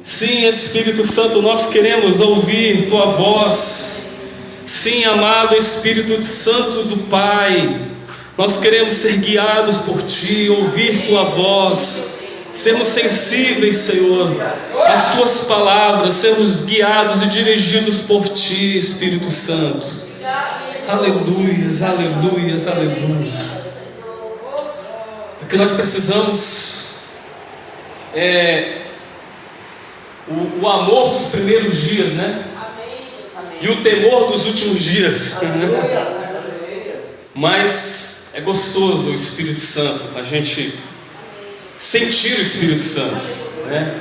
Sim, Espírito Santo, nós queremos ouvir Tua voz. Sim, amado Espírito Santo do Pai, nós queremos ser guiados por Ti, ouvir Tua voz, sermos sensíveis, Senhor, às Tuas palavras, sermos guiados e dirigidos por Ti, Espírito Santo. Aleluias, aleluias, aleluias. O que nós precisamos é o amor dos primeiros dias, né? E o temor dos últimos dias. Mas é gostoso o Espírito Santo, a gente sentir o Espírito Santo, né?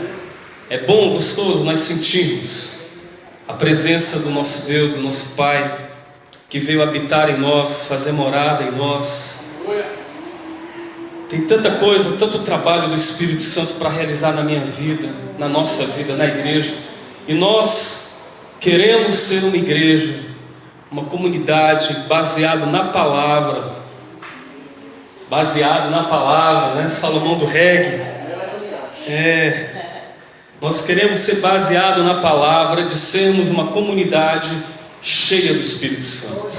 É bom, gostoso nós sentirmos a presença do nosso Deus, do nosso Pai, que veio habitar em nós, fazer morada em nós. Tem tanta coisa, tanto trabalho do Espírito Santo para realizar na minha vida, na nossa vida, na igreja. E nós queremos ser uma igreja, uma comunidade baseada na palavra. Baseado na palavra, né? Salomão do reggae. Nós queremos ser baseado na palavra, de sermos uma comunidade cheia do Espírito Santo.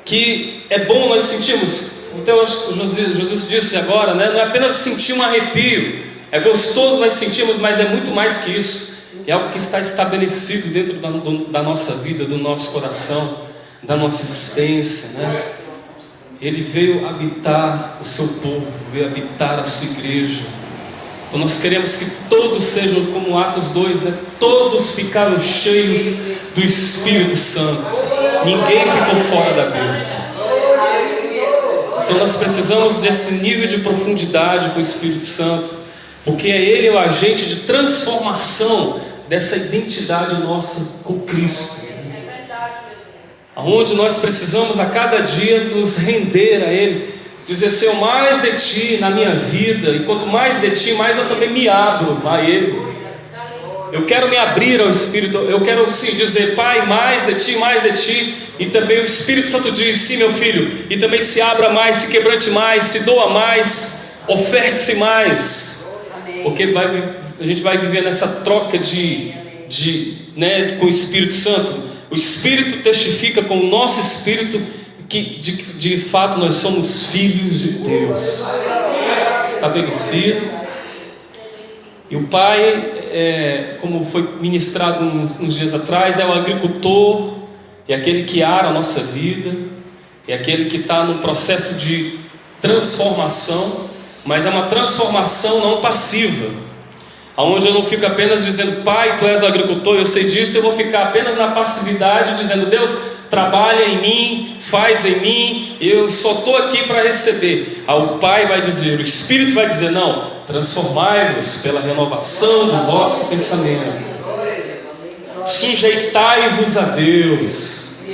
Que é bom nós sentirmos. Então, acho que Jesus disse agora, né? Não é apenas sentir um arrepio, é gostoso nós sentirmos, mas é muito mais que isso. É algo que está estabelecido dentro da nossa vida, do nosso coração, da nossa existência, né? Ele veio habitar o seu povo, veio habitar a sua igreja. Então nós queremos que todos sejam como Atos 2, né? Todos ficaram cheios do Espírito Santo, ninguém ficou fora da bênção. Então nós precisamos desse nível de profundidade com o Espírito Santo, porque é Ele o agente de transformação dessa identidade nossa com Cristo, aonde nós precisamos a cada dia nos render a Ele, dizer: Senhor, mais de Ti na minha vida, e quanto mais de Ti, mais eu também me abro a Ele. Eu quero me abrir ao Espírito, eu quero sim dizer: Pai, mais de Ti, e também o Espírito Santo diz: sim, meu filho, e também se abra mais, se quebrante mais, se doa mais, oferte-se mais, porque a gente vai viver nessa troca né, com o Espírito Santo. O Espírito testifica com o nosso Espírito que de fato nós somos filhos de Deus, estabelecido. E o Pai, como foi ministrado uns dias atrás, é o agricultor, é aquele que ara a nossa vida, é aquele que está no processo de transformação, mas é uma transformação não passiva, onde eu não fico apenas dizendo: Pai, Tu és o agricultor, eu sei disso. Eu vou ficar apenas na passividade, dizendo: Deus, trabalha em mim, faz em mim, eu só estou aqui para receber. O Pai vai dizer, o Espírito vai dizer: não, transformai-vos pela renovação do vosso pensamento, sujeitai-vos a Deus,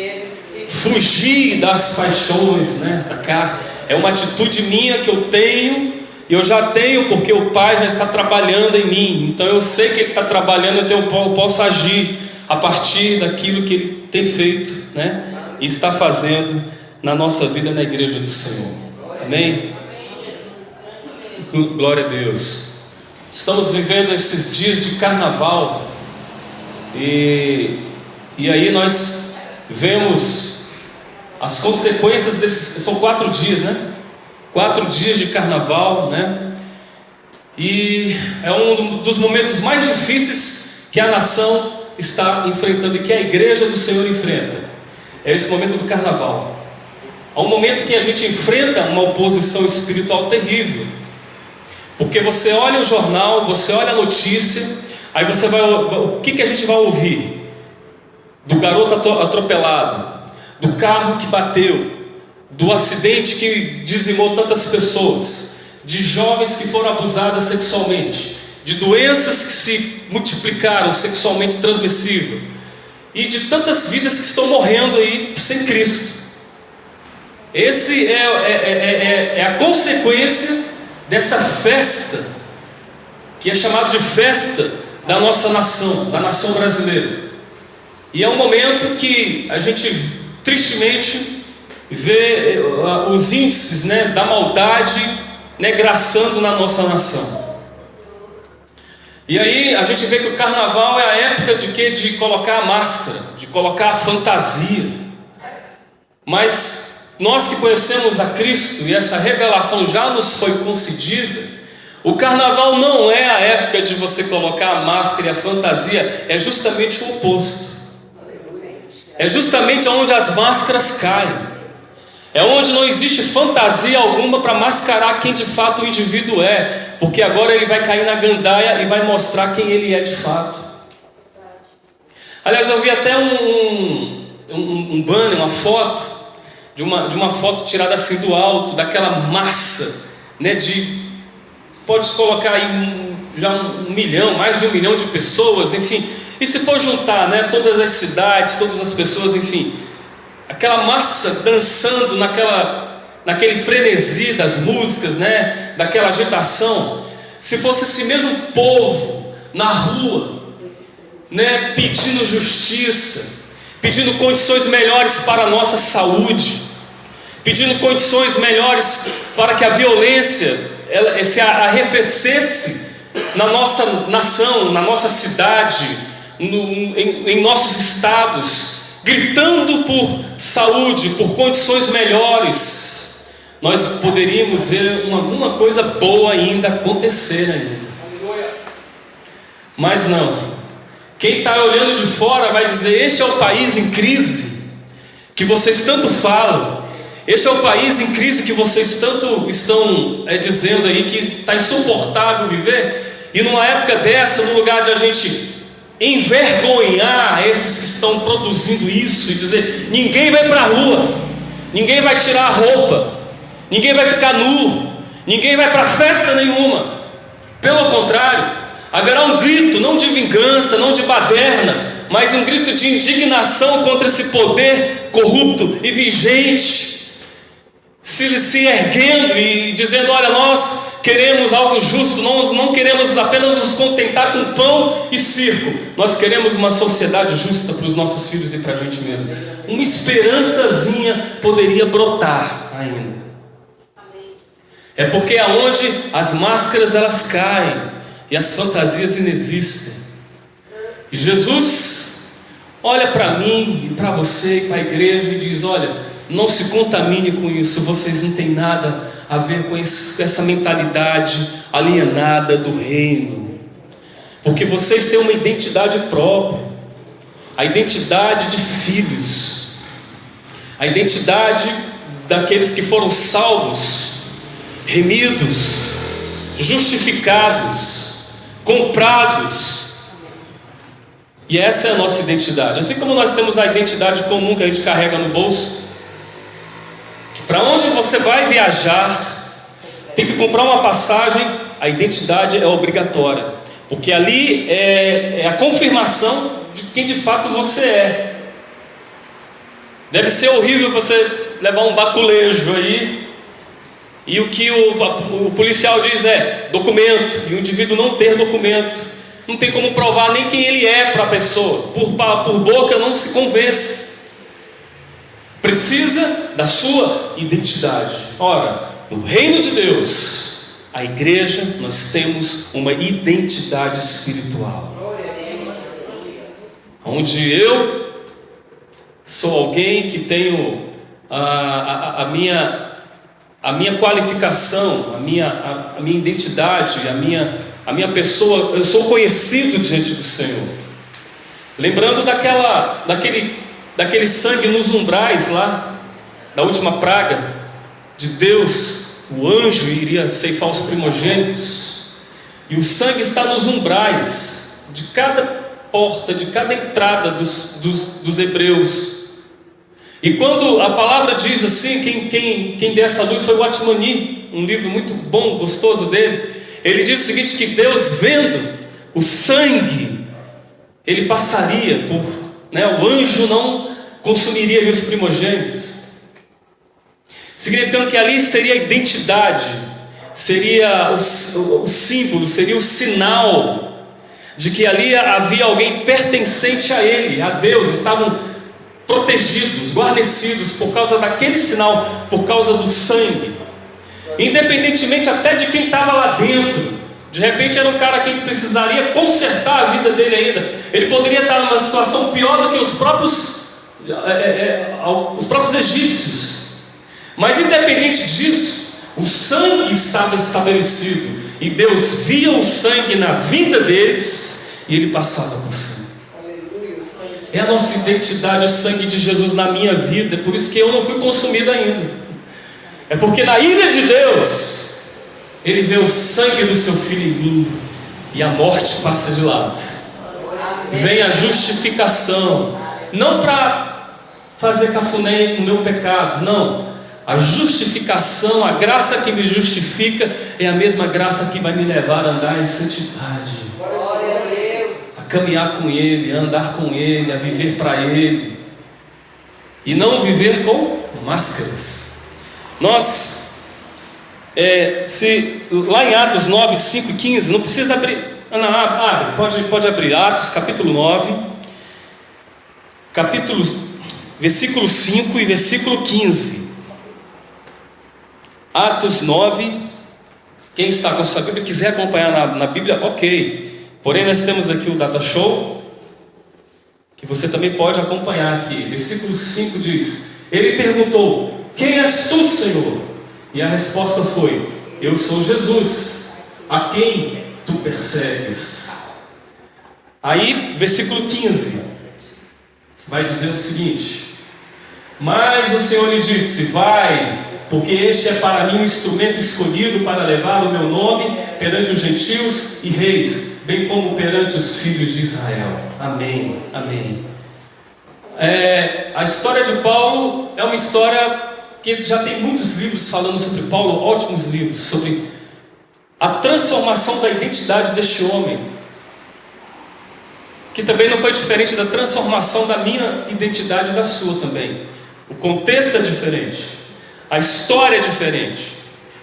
fugir das paixões, né, da carne. É uma atitude minha que eu tenho, e eu já tenho porque o Pai já está trabalhando em mim. Então eu sei que Ele está trabalhando, então eu posso agir a partir daquilo que Ele tem feito, né, e está fazendo na nossa vida, na igreja do Senhor. Amém? Glória a Deus. Estamos vivendo esses dias de carnaval, e aí nós vemos as consequências desses. São 4 dias, né? 4 dias de carnaval, né? E é um dos momentos mais difíceis que a nação está enfrentando, e que a igreja do Senhor enfrenta. É esse momento do carnaval. É um momento que a gente enfrenta uma oposição espiritual terrível, porque você olha o jornal, você olha a notícia, aí você vai, o que a gente vai ouvir? Do garoto atropelado, do carro que bateu, do acidente que dizimou tantas pessoas, de jovens que foram abusadas sexualmente, de doenças que se multiplicaram sexualmente transmissíveis, e de tantas vidas que estão morrendo aí sem Cristo. Esse é a consequência dessa festa, que é chamada de festa da nossa nação, da nação brasileira. E é um momento que a gente tristemente vê os índices, né, da maldade, né, graçando na nossa nação. E aí a gente vê que o carnaval é a época de quê? De colocar a máscara, de colocar a fantasia. Mas nós que conhecemos a Cristo e essa revelação já nos foi concedida, o carnaval não é a época de você colocar a máscara e a fantasia, é justamente o oposto. É justamente onde as máscaras caem. É onde não existe fantasia alguma para mascarar quem de fato o indivíduo é, porque agora ele vai cair na gandaia e vai mostrar quem ele é de fato. Aliás, eu vi até um banner, uma foto, de uma foto tirada assim do alto, daquela massa, né, pode colocar aí já 1 milhão, mais de 1 milhão de pessoas, enfim, e se for juntar, né, todas as cidades, todas as pessoas, enfim, aquela massa dançando naquele frenesi das músicas, né, daquela agitação, se fosse esse mesmo povo na rua, né, pedindo justiça, pedindo condições melhores para a nossa saúde, pedindo condições melhores para que a violência se arrefecesse na nossa nação, na nossa cidade, em nossos estados, gritando por saúde, por condições melhores, nós poderíamos ver alguma coisa boa ainda acontecer ainda. Mas não. Quem está olhando de fora vai dizer: este é o país em crise que vocês tanto falam. Este é o país em crise que vocês tanto estão dizendo aí que está insuportável viver. E numa época dessa, no lugar de a gente envergonhar esses que estão produzindo isso e dizer: ninguém vai para a rua, ninguém vai tirar a roupa, ninguém vai ficar nu, ninguém vai para festa nenhuma. Pelo contrário, haverá um grito, não de vingança, não de baderna, mas um grito de indignação contra esse poder corrupto e vigente, se erguendo e dizendo: olha, nós queremos algo justo, nós não queremos apenas nos contentar com pão e circo, nós queremos uma sociedade justa para os nossos filhos e para a gente mesmo. Uma esperançazinha poderia brotar ainda. É porque aonde as máscaras elas caem e as fantasias inexistem, e Jesus olha para mim e para você e para a igreja e diz: olha, não se contamine com isso, vocês não têm nada a ver com essa mentalidade alienada do reino, porque vocês têm uma identidade própria, a identidade de filhos, a identidade daqueles que foram salvos, remidos, justificados, comprados. E essa é a nossa identidade. Assim como nós temos a identidade comum que a gente carrega no bolso, para onde você vai viajar, tem que comprar uma passagem, a identidade é obrigatória, porque ali é a confirmação de quem de fato você é. Deve ser horrível você levar um baculejo aí, e o que o policial diz é documento, e o indivíduo não ter documento, não tem como provar nem quem ele é para a pessoa, por boca não se convence. Precisa da sua identidade. Ora, no reino de Deus, a igreja, nós temos uma identidade espiritual, onde eu sou alguém que tenho a minha qualificação, a minha identidade, a minha pessoa, eu sou conhecido diante do Senhor. Lembrando daquele sangue nos umbrais lá, da última praga de Deus, o anjo iria ceifar os primogênitos, e o sangue está nos umbrais de cada porta, de cada entrada dos hebreus. E quando a palavra diz assim, quem deu essa luz foi o Atmani, um livro muito bom, gostoso dele. Ele diz o seguinte, que Deus, vendo o sangue, ele passaria o anjo não consumiria os primogênitos, significando que ali seria a identidade, seria o símbolo, seria o sinal de que ali havia alguém pertencente a ele, a Deus. Estavam protegidos, guarnecidos por causa daquele sinal, por causa do sangue, independentemente até de quem estava lá dentro, De repente era um cara que precisaria consertar a vida dele ainda. Ele poderia estar numa situação pior do que os próprios egípcios. Mas independente disso, o sangue estava estabelecido. E Deus via o sangue na vida deles e Ele passava por sangue. É a nossa identidade, o sangue de Jesus na minha vida. É por isso que eu não fui consumido ainda. É porque na ira de Deus Ele vê o sangue do seu filho em mim e a morte passa de lado. Vem a justificação, não para fazer cafuné no meu pecado, não. A justificação, a graça que me justifica é a mesma graça que vai me levar a andar em santidade, a caminhar com Ele, a andar com Ele, a viver para Ele e não viver com máscaras. Nós lá em Atos 9, 5 e 15, não precisa abrir. Abre, pode abrir. Atos capítulo 9, versículo 5 e versículo 15. Atos 9. Quem está com a sua Bíblia quiser acompanhar na Bíblia, ok. Porém nós temos aqui o Data Show, que você também pode acompanhar aqui. Versículo 5 diz: Ele perguntou: Quem és tu, Senhor? E a resposta foi: Eu sou Jesus, a quem tu persegues. Aí, versículo 15 vai dizer o seguinte: Mas o Senhor lhe disse: Vai, porque este é para mim um instrumento escolhido para levar o meu nome perante os gentios e reis, bem como perante os filhos de Israel. Amém, amém. A história de Paulo é uma história que já tem muitos livros falando sobre Paulo, ótimos livros, sobre a transformação da identidade deste homem, que também não foi diferente da transformação da minha identidade e da sua também. O contexto é diferente, a história é diferente,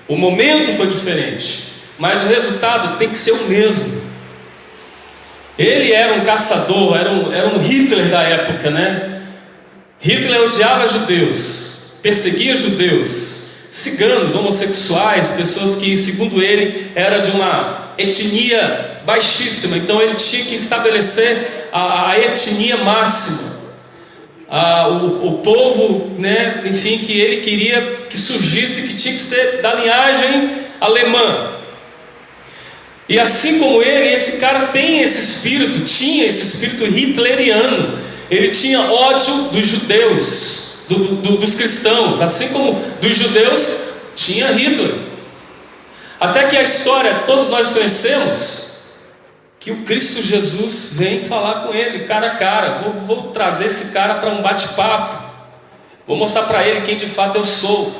o momento foi diferente, mas o resultado tem que ser o mesmo. Ele era um caçador, era um Hitler da época, né? Hitler odiava judeus, perseguia judeus, ciganos, homossexuais, pessoas que, segundo ele, era de uma etnia baixíssima. Então ele tinha que estabelecer a etnia máxima, o povo, né, enfim, que ele queria que surgisse, que tinha que ser da linhagem alemã. E assim como ele, esse cara tinha esse espírito hitleriano. Ele tinha ódio dos judeus, dos cristãos, assim como dos judeus tinha Hitler. Até que a história todos nós conhecemos, que o Cristo Jesus vem falar com ele cara a cara. Vou trazer esse cara para um bate-papo, vou mostrar para ele quem de fato eu sou.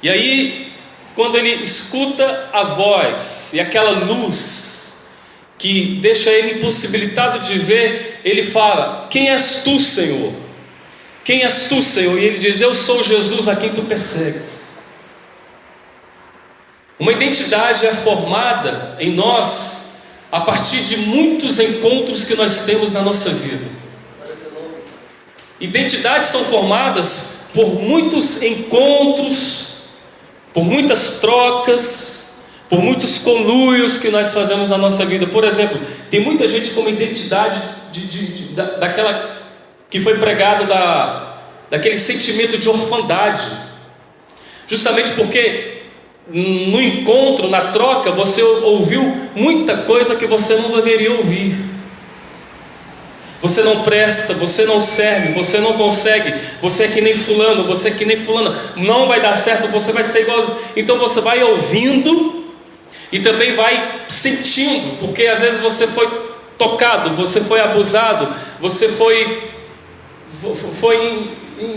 E aí, quando ele escuta a voz e aquela luz que deixa ele impossibilitado de ver, ele fala: Quem és tu, Senhor? Quem és tu, Senhor? E ele diz: Eu sou Jesus a quem tu persegues. Uma identidade é formada em nós a partir de muitos encontros que nós temos na nossa vida. Identidades são formadas por muitos encontros, por muitas trocas, por muitos conluios que nós fazemos na nossa vida. Por exemplo, tem muita gente com uma identidade daquela que foi pregado daquele sentimento de orfandade, justamente porque no encontro, na troca, você ouviu muita coisa que você não deveria ouvir. Você não presta, você não serve, você não consegue, você é que nem fulano, você é que nem fulana, não vai dar certo, você vai ser igual. Então você vai ouvindo e também vai sentindo, porque às vezes você foi tocado, você foi abusado, você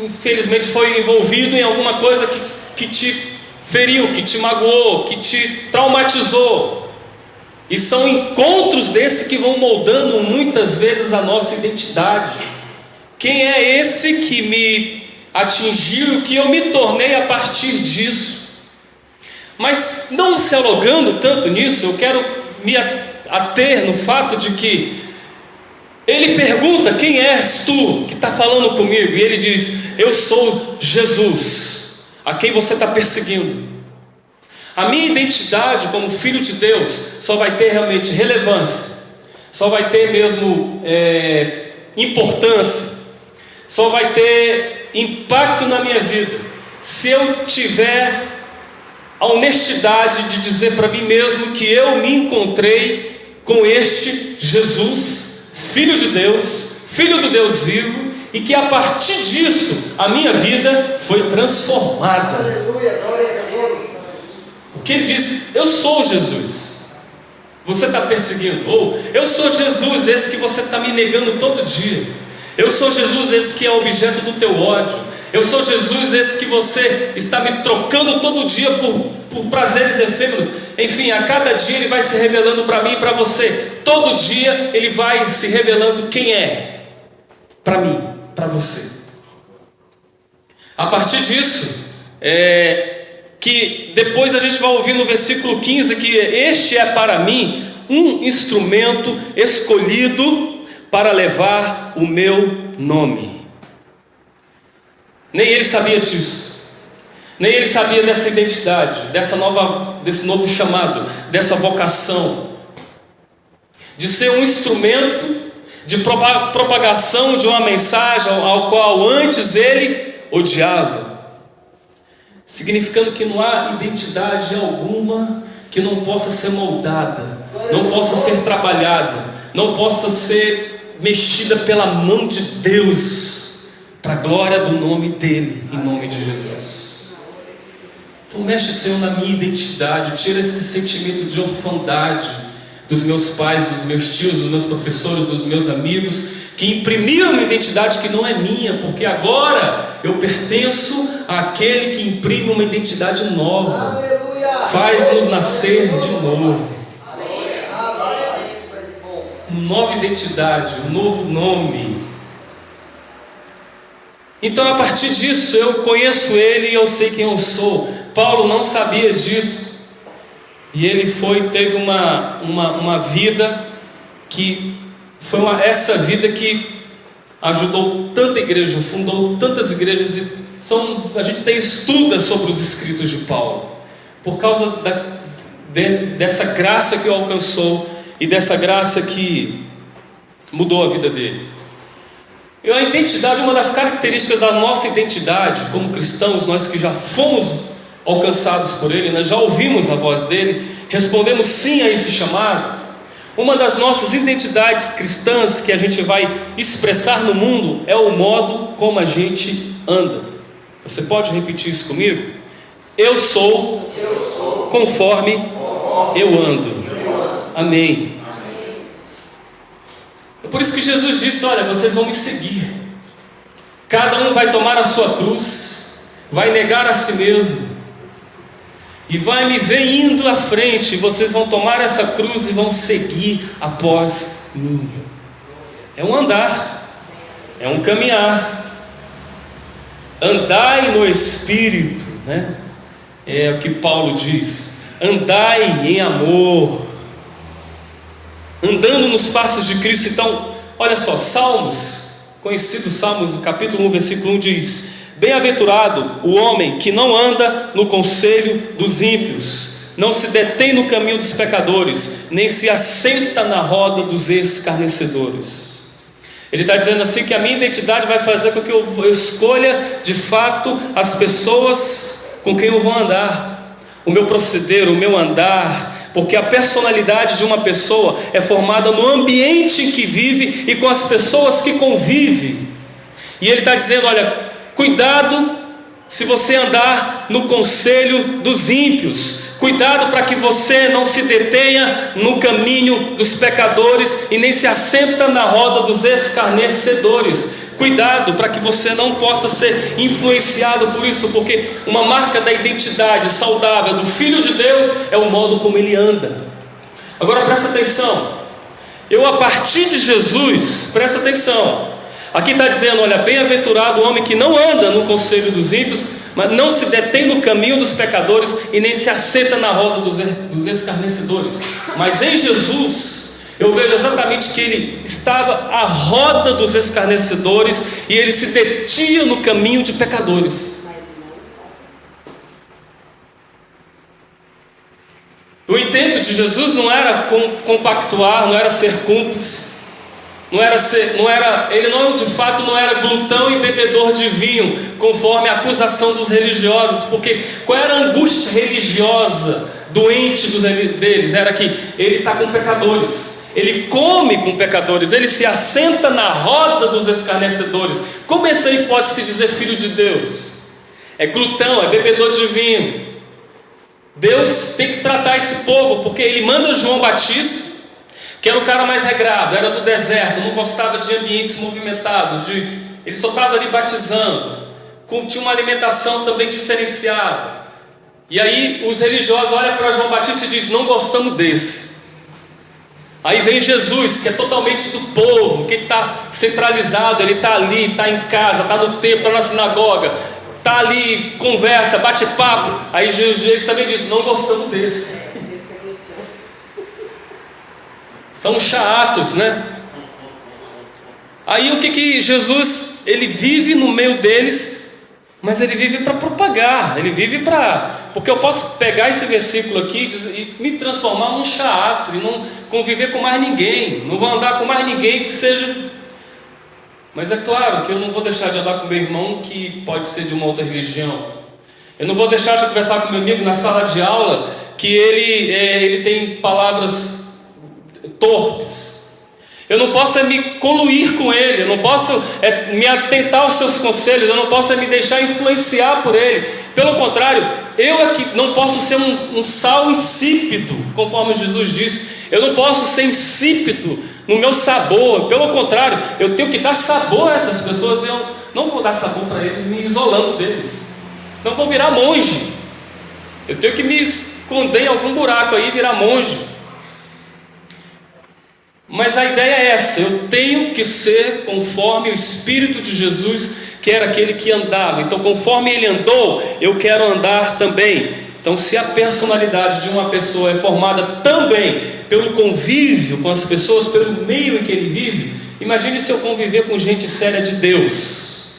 infelizmente foi envolvido em alguma coisa que te feriu, que te magoou, que te traumatizou. E são encontros desses que vão moldando muitas vezes a nossa identidade. Quem é esse que me atingiu, que eu me tornei a partir disso? Mas não se alongando tanto nisso, eu quero me ater no fato de que ele pergunta: Quem és tu que está falando comigo? E ele diz: Eu sou Jesus, a quem você está perseguindo. A minha identidade como filho de Deus só vai ter realmente relevância, só vai ter mesmo importância, só vai ter impacto na minha vida se eu tiver a honestidade de dizer para mim mesmo que eu me encontrei com este Jesus, Filho de Deus, Filho do Deus vivo, e que a partir disso a minha vida foi transformada. Aleluia, glória a Deus. Porque ele disse: eu sou Jesus. Você está perseguindo? Ou eu sou Jesus, esse que você está me negando todo dia. Eu sou Jesus, esse que é objeto do teu ódio. Eu sou Jesus, esse que você está me trocando todo dia por prazeres efêmeros. Enfim, a cada dia ele vai se revelando para mim e para você. Todo dia ele vai se revelando quem é para mim, para você. A partir disso, que depois a gente vai ouvir no versículo 15 que este é para mim um instrumento escolhido para levar o meu nome. Nem ele sabia disso, nem ele sabia dessa identidade, desse novo chamado, dessa vocação, de ser um instrumento de propagação de uma mensagem ao qual antes ele odiava, significando que não há identidade alguma que não possa ser moldada, não possa ser trabalhada, não possa ser mexida pela mão de Deus, para a glória do nome dele, em nome de Jesus. Mexe, Senhor, na minha identidade, tira esse sentimento de orfandade dos meus pais, dos meus tios, dos meus professores, dos meus amigos, que imprimiram uma identidade que não é minha, porque agora eu pertenço àquele que imprime uma identidade nova, faz-nos nascer de novo, uma nova identidade, um novo nome. Então, a partir disso, eu conheço ele e eu sei quem eu sou. Paulo não sabia disso, e ele teve uma vida que foi essa vida que ajudou tanta igreja, fundou tantas igrejas, e a gente tem estudos sobre os escritos de Paulo, por causa dessa graça que o alcançou, e dessa graça que mudou a vida dele. E a identidade, uma das características da nossa identidade como cristãos, nós que já fomos alcançados por ele, nós já ouvimos a voz dele, respondemos sim a esse chamado. Uma das nossas identidades cristãs que a gente vai expressar no mundo é o modo como a gente anda. Você pode repetir isso comigo? Eu sou conforme eu ando. Amém. É por isso que Jesus disse: olha, vocês vão me seguir. Cada um vai tomar a sua cruz, vai negar a si mesmo, e vai me ver indo à frente. Vocês vão tomar essa cruz e vão seguir após mim. É um andar, é um caminhar. Andai no Espírito, né? É o que Paulo diz. Andai em amor, andando nos passos de Cristo. Então, olha só, Salmos, conhecido Salmos, capítulo 1, versículo 1 diz: bem-aventurado o homem que não anda no conselho dos ímpios, não se detém no caminho dos pecadores, nem se assenta na roda dos escarnecedores. Ele está dizendo assim que a minha identidade vai fazer com que eu escolha de fato as pessoas com quem eu vou andar, o meu proceder, o meu andar, porque a personalidade de uma pessoa é formada no ambiente em que vive e com as pessoas que convive. E ele está dizendo: olha, cuidado se você andar no conselho dos ímpios, cuidado para que você não se detenha no caminho dos pecadores e nem se assenta na roda dos escarnecedores. Cuidado para que você não possa ser influenciado por isso, porque uma marca da identidade saudável do Filho de Deus é o modo como ele anda. Agora presta atenção, a partir de Jesus, presta atenção, aqui está dizendo: olha, bem-aventurado o homem que não anda no conselho dos ímpios, mas não se detém no caminho dos pecadores e nem se assenta na roda dos escarnecedores. Mas em Jesus eu vejo exatamente que ele estava à roda dos escarnecedores e ele se detinha no caminho de pecadores. O intento de Jesus não era compactuar, não era ser cúmplice, ele de fato não era glutão e bebedor de vinho, conforme a acusação dos religiosos, porque qual era a angústia religiosa doente deles? Era que ele está com pecadores, ele come com pecadores, ele se assenta na roda dos escarnecedores. Como esse aí pode se dizer filho de Deus? É glutão, é bebedor de vinho. Deus tem que tratar esse povo, porque ele manda João Batista, que era o cara mais regrado, era do deserto, não gostava de ambientes movimentados, ele só estava ali batizando, tinha uma alimentação também diferenciada. E aí os religiosos olham para João Batista e dizem: não gostamos desse. Aí vem Jesus, que é totalmente do povo, que está centralizado, ele está ali, está em casa, está no templo, está na sinagoga, está ali, conversa, bate papo. Aí Jesus também diz: não gostamos desse. São chatos, né? Aí o que Jesus, ele vive no meio deles, mas ele vive para propagar, ele vive porque eu posso pegar esse versículo aqui e me transformar num chato, e não conviver com mais ninguém, não vou andar com mais ninguém que seja... Mas é claro que eu não vou deixar de andar com meu irmão que pode ser de uma outra religião. Eu não vou deixar de conversar com meu amigo na sala de aula que ele tem palavras torpes. Eu não posso me coluir com ele, eu não posso me atentar aos seus conselhos, eu não posso me deixar influenciar por ele. Pelo contrário, eu aqui não posso ser um sal insípido, conforme Jesus disse. Eu não posso ser insípido no meu sabor. Pelo contrário, eu tenho que dar sabor a essas pessoas. Eu não vou dar sabor para eles me isolando deles, senão eu vou virar monge. Eu tenho que me esconder em algum buraco aí e virar monge. Mas a ideia é essa: eu tenho que ser conforme o Espírito de Jesus, que era aquele que andava. Então, conforme ele andou, eu quero andar também. Então, se a personalidade de uma pessoa é formada também pelo convívio com as pessoas, pelo meio em que ele vive, imagine se eu conviver com gente séria de Deus,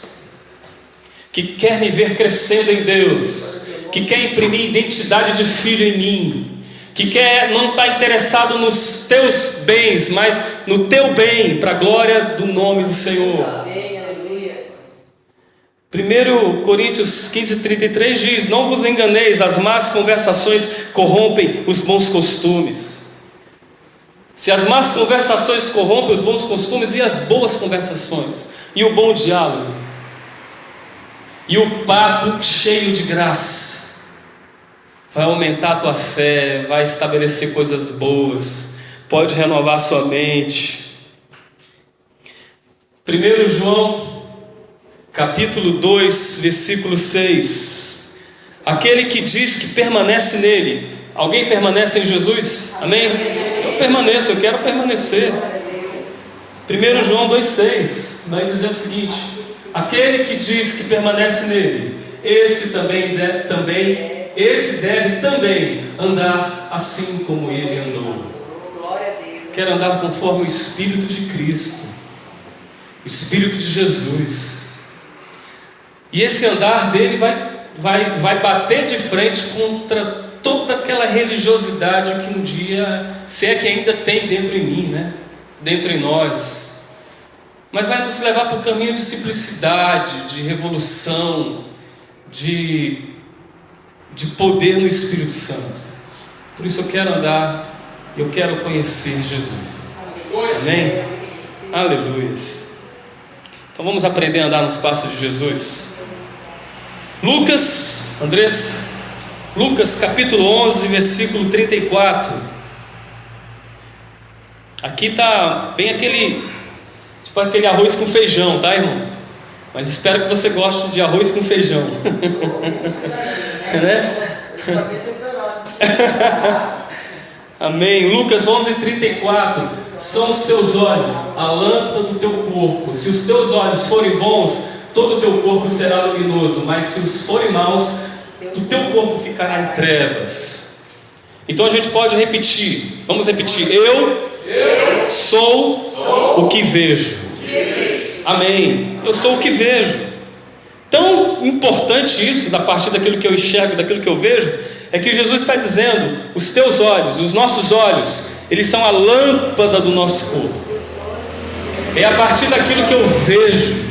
que quer me ver crescendo em Deus, que quer imprimir identidade de filho em mim, que não está interessado nos teus bens, mas no teu bem, para a glória do nome do Senhor. Amém, aleluia. 1 Coríntios 15:33 diz: não vos enganeis, as más conversações corrompem os bons costumes. Se as más conversações corrompem os bons costumes, e as boas conversações, e o bom diálogo, e o papo cheio de graça, vai aumentar a tua fé, vai estabelecer coisas boas, pode renovar sua mente. 1 João, capítulo 2, versículo 6. Aquele que diz que permanece nele. Alguém permanece em Jesus? Amém? Eu permaneço, eu quero permanecer. 1 João 2,6 vai dizer o seguinte: aquele que diz que permanece nele, esse deve também andar assim como ele andou. Quero andar conforme o Espírito de Cristo, o Espírito de Jesus. E esse andar dele vai bater de frente contra toda aquela religiosidade que um dia, se é que ainda tem dentro em mim, né? Dentro em nós. Mas vai nos levar para o caminho de simplicidade, de revolução, de poder no Espírito Santo. Por isso eu quero andar, eu quero conhecer Jesus. Amém? Aleluia. Então vamos aprender a andar nos passos de Jesus. Lucas capítulo 11, versículo 34. Aqui está bem aquele arroz com feijão, tá, irmãos? Mas espero que você goste de arroz com feijão. Né? Amém. Lucas 11:34. São os teus olhos a lâmpada do teu corpo. Se os teus olhos forem bons, todo o teu corpo será luminoso. Mas se os forem maus, o teu corpo ficará em trevas. Então a gente pode repetir. Vamos repetir. Eu sou o que vejo. Amém. Eu sou o que vejo. Tão importante isso, da partir daquilo que eu enxergo, daquilo que eu vejo, é que Jesus está dizendo: os teus olhos, os nossos olhos, eles são a lâmpada do nosso corpo. É a partir daquilo que eu vejo,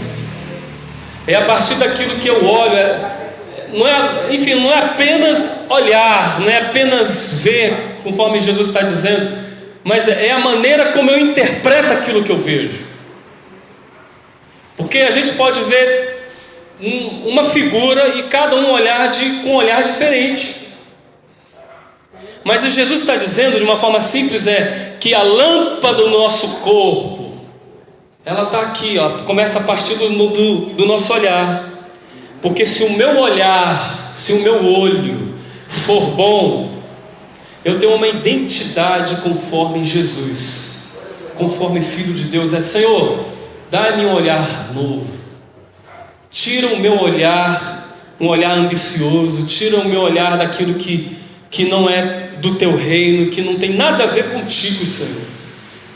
é a partir daquilo que eu olho, não é apenas olhar, não é apenas ver, conforme Jesus está dizendo, mas é a maneira como eu interpreto aquilo que eu vejo. Porque a gente pode ver uma figura e cada um olhar com um olhar diferente. Mas o Jesus está dizendo de uma forma simples que a lâmpada do nosso corpo, ela está aqui, começa a partir do nosso olhar. Porque se o meu olhar, se o meu olho for bom, eu tenho uma identidade conforme Jesus, conforme Filho de Deus. Senhor, dá-me um olhar novo, tira o meu olhar, um olhar ambicioso, tira o meu olhar daquilo que não é do teu reino, que não tem nada a ver contigo, Senhor.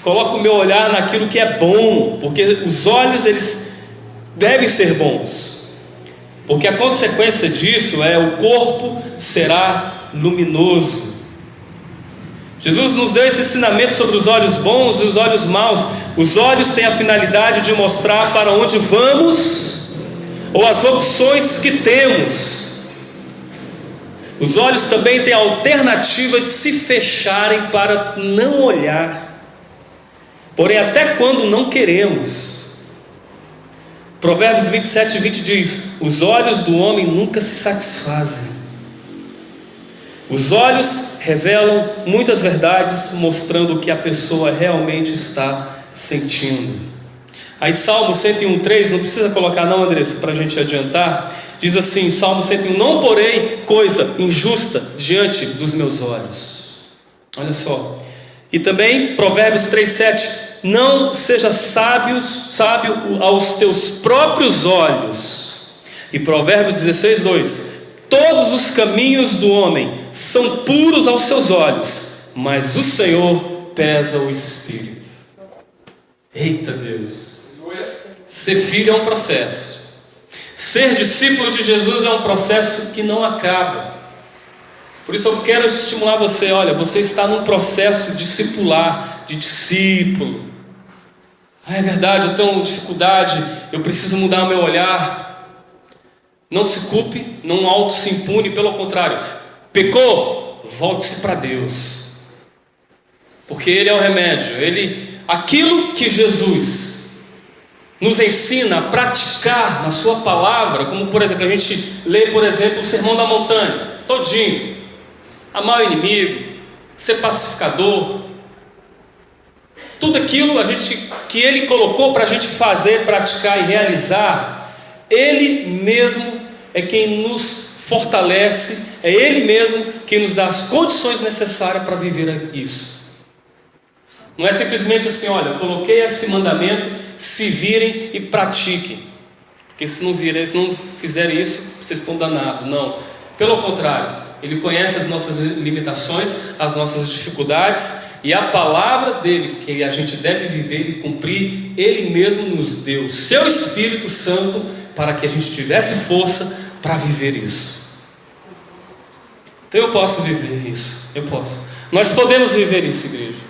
Coloca o meu olhar naquilo que é bom, porque os olhos, eles devem ser bons, porque a consequência disso o corpo será luminoso. Jesus nos deu esse ensinamento sobre os olhos bons e os olhos maus. Os olhos têm a finalidade de mostrar para onde vamos, ou as opções que temos. Os olhos também têm a alternativa de se fecharem para não olhar, porém até quando não queremos. Provérbios 27:20 diz: os olhos do homem nunca se satisfazem. Os olhos revelam muitas verdades, mostrando o que a pessoa realmente está sentindo. Aí Salmo 101:3, não precisa colocar não, Andressa, para a gente adiantar. Diz assim, Salmo 101: não porei coisa injusta diante dos meus olhos. Olha só. E também Provérbios 3:7: não seja sábio aos teus próprios olhos. E Provérbios 16:2: todos os caminhos do homem são puros aos seus olhos, mas o Senhor pesa o espírito. Eita Deus! Ser filho é um processo. Ser discípulo de Jesus é um processo que não acaba. Por isso eu quero estimular você. Olha, você está num processo discipular, de discípulo. É verdade, eu tenho dificuldade, eu preciso mudar o meu olhar. Não se culpe, não auto se impune, pelo contrário, pecou, volte-se para Deus, porque Ele é o remédio. Aquilo que Jesus nos ensina a praticar na sua palavra, como por exemplo, a gente lê, por exemplo, o Sermão da Montanha, todinho: amar o inimigo, ser pacificador, tudo aquilo que Ele colocou para a gente fazer, praticar e realizar. Ele mesmo é quem nos fortalece, é Ele mesmo quem nos dá as condições necessárias para viver isso. Não é simplesmente assim: olha, eu coloquei esse mandamento, se virem e pratiquem, porque se não fizerem isso, vocês estão danados. Não, pelo contrário, Ele conhece as nossas limitações, as nossas dificuldades, e a palavra dele, que a gente deve viver e cumprir, Ele mesmo nos deu o seu Espírito Santo para que a gente tivesse força para viver isso. Então eu posso viver isso, eu posso. Nós podemos viver isso, igreja.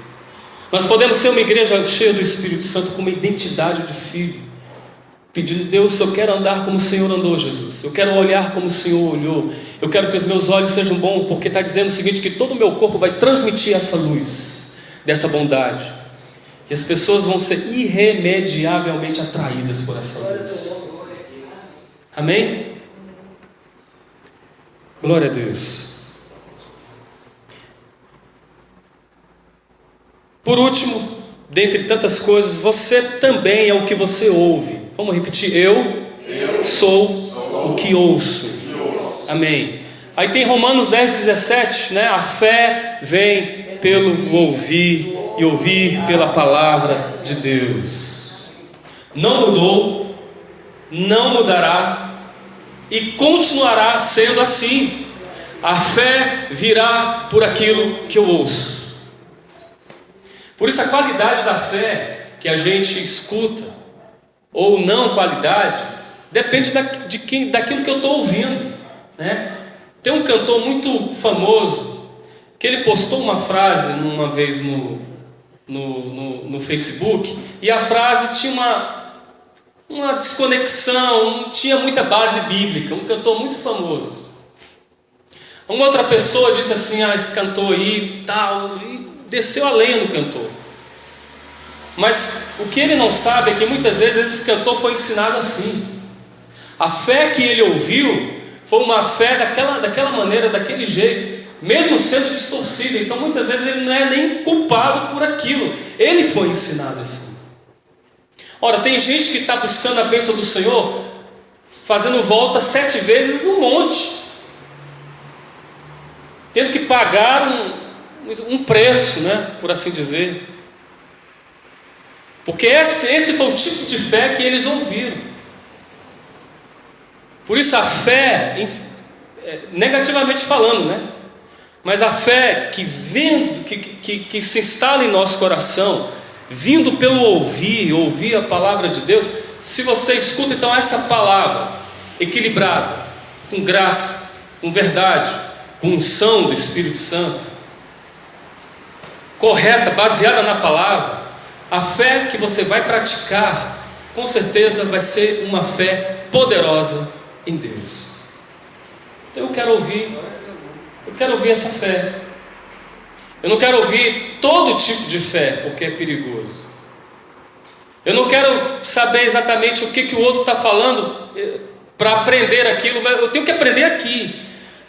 Nós podemos ser uma igreja cheia do Espírito Santo, com uma identidade de filho, pedindo: Deus, eu quero andar como o Senhor andou, Jesus. Eu quero olhar como o Senhor olhou. Eu quero que os meus olhos sejam bons, porque está dizendo o seguinte, que todo o meu corpo vai transmitir essa luz, dessa bondade, e as pessoas vão ser irremediavelmente atraídas por essa luz. Amém? Glória a Deus. Por último, dentre tantas coisas, você também é o que você ouve. Vamos repetir: eu sou o que ouço. Amém. Aí tem Romanos 10:17, né? A fé vem pelo ouvir, e ouvir pela palavra de Deus. Não mudou, não mudará, e continuará sendo assim. A fé virá por aquilo que eu ouço. Por isso a qualidade da fé que a gente escuta, ou não qualidade, depende daquilo que eu estou ouvindo, né? Tem um cantor muito famoso que ele postou uma frase uma vez no Facebook, e a frase tinha uma desconexão, não tinha muita base bíblica. Um cantor muito famoso. Uma outra pessoa disse assim: esse cantor aí tal, e desceu a lenha no cantor. Mas o que ele não sabe é que muitas vezes esse cantor foi ensinado assim. A fé que ele ouviu foi uma fé daquela maneira, daquele jeito, mesmo sendo distorcida. Então muitas vezes ele não é nem culpado por aquilo, ele foi ensinado assim. Ora, tem gente que está buscando a bênção do Senhor, fazendo volta 7 vezes no monte, tendo que pagar um preço, né, por assim dizer, porque esse foi o tipo de fé que eles ouviram. Por isso a fé, negativamente falando, né, mas a fé que se instala em nosso coração, vindo pelo ouvir a palavra de Deus. Se você escuta então essa palavra equilibrada, com graça, com verdade, com unção do Espírito Santo, correta, baseada na palavra, a fé que você vai praticar, com certeza vai ser uma fé poderosa em Deus. Então eu quero ouvir essa fé. Eu não quero ouvir todo tipo de fé, porque é perigoso. Eu não quero saber exatamente o que o outro está falando para aprender aquilo, mas eu tenho que aprender aqui.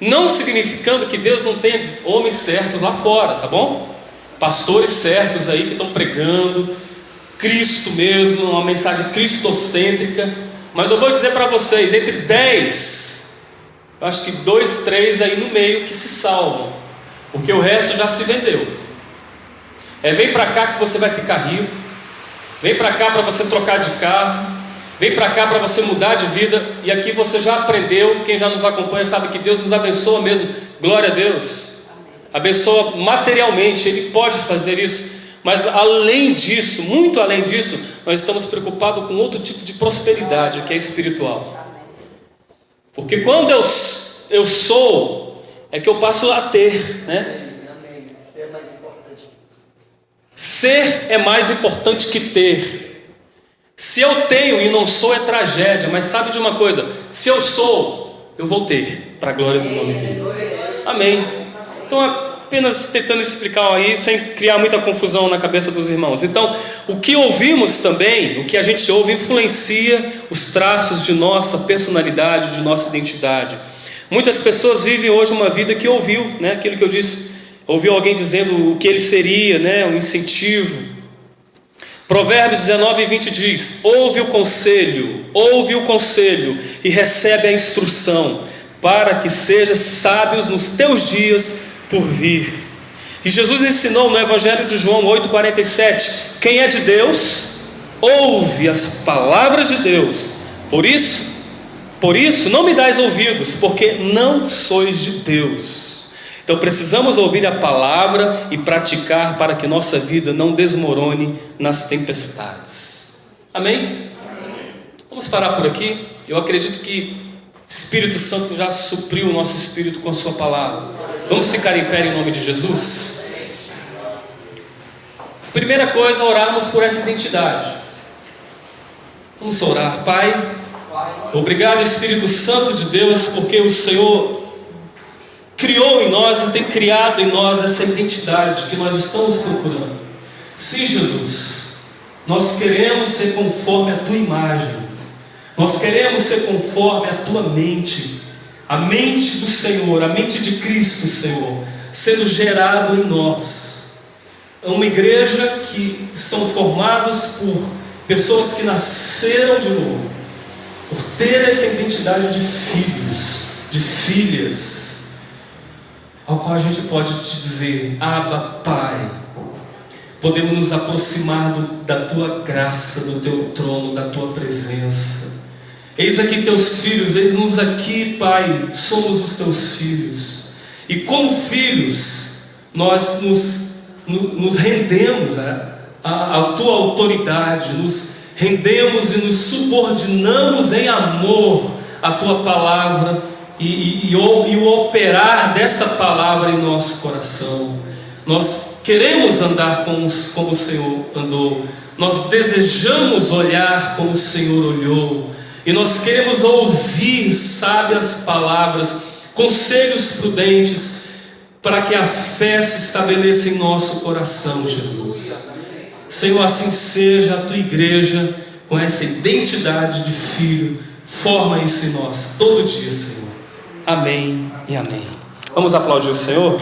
Não significando que Deus não tem homens certos lá fora, tá bom? Pastores certos aí que estão pregando Cristo mesmo, uma mensagem cristocêntrica. Mas eu vou dizer para vocês, entre 10, eu acho que 2, 3 aí no meio que se salvam, porque o resto já se vendeu. Vem para cá que você vai ficar rico, vem para cá para você trocar de carro, vem para cá para você mudar de vida. E aqui você já aprendeu, quem já nos acompanha sabe que Deus nos abençoa mesmo. Glória a Deus. Abençoa materialmente, Ele pode fazer isso. Mas além disso, muito além disso, nós estamos preocupados com outro tipo de prosperidade, que é espiritual. Porque quando eu sou, é que eu passo a ter, né? Ser é mais importante que ter. Se eu tenho e não sou é tragédia, mas sabe de uma coisa? Se eu sou, eu vou ter, para a glória do nome de Deus. Amém. Então apenas tentando explicar aí, sem criar muita confusão na cabeça dos irmãos. Então, o que ouvimos também, o que a gente ouve, influencia os traços de nossa personalidade, de nossa identidade. Muitas pessoas vivem hoje uma vida que ouviu, né? Aquilo que eu disse, ouviu alguém dizendo o que ele seria, né? Um incentivo. Provérbios 19:20 diz: ouve o conselho e recebe a instrução, para que sejas sábios nos teus dias por vir. E Jesus ensinou no Evangelho de João 8:47: quem é de Deus, ouve as palavras de Deus. Por isso não me dais ouvidos, porque não sois de Deus. Então precisamos ouvir a palavra e praticar, para que nossa vida não desmorone nas tempestades. Amém? Vamos parar por aqui. Eu acredito que o Espírito Santo já supriu o nosso espírito com a sua palavra. Vamos ficar em pé em nome de Jesus? Primeira coisa, orarmos por essa identidade. Vamos orar. Pai, obrigado, Espírito Santo de Deus, porque o Senhor criou em nós e tem criado em nós essa identidade que nós estamos procurando. Sim, Jesus, nós queremos ser conforme a Tua imagem, nós queremos ser conforme a Tua mente, a mente do Senhor, a mente de Cristo, Senhor, sendo gerado em nós. É uma igreja que são formados por pessoas que nasceram de novo, por ter essa identidade de filhos, de filhas, ao qual a gente pode te dizer: Abba, Pai. Podemos nos aproximar da Tua graça, do Teu trono, da Tua presença. Eis aqui Teus filhos, eis-nos aqui, Pai, somos os Teus filhos. E como filhos, nós nos rendemos à Tua autoridade, nos rendemos e nos subordinamos em amor à Tua palavra, e o operar dessa palavra em nosso coração. Nós queremos andar como o Senhor andou, nós desejamos olhar como o Senhor olhou, e nós queremos ouvir sábias palavras, conselhos prudentes, para que a fé se estabeleça em nosso coração, Jesus. Senhor, assim seja. A tua igreja, com essa identidade de filho, forma isso em nós todo dia, Senhor. Amém e amém. Vamos aplaudir o Senhor?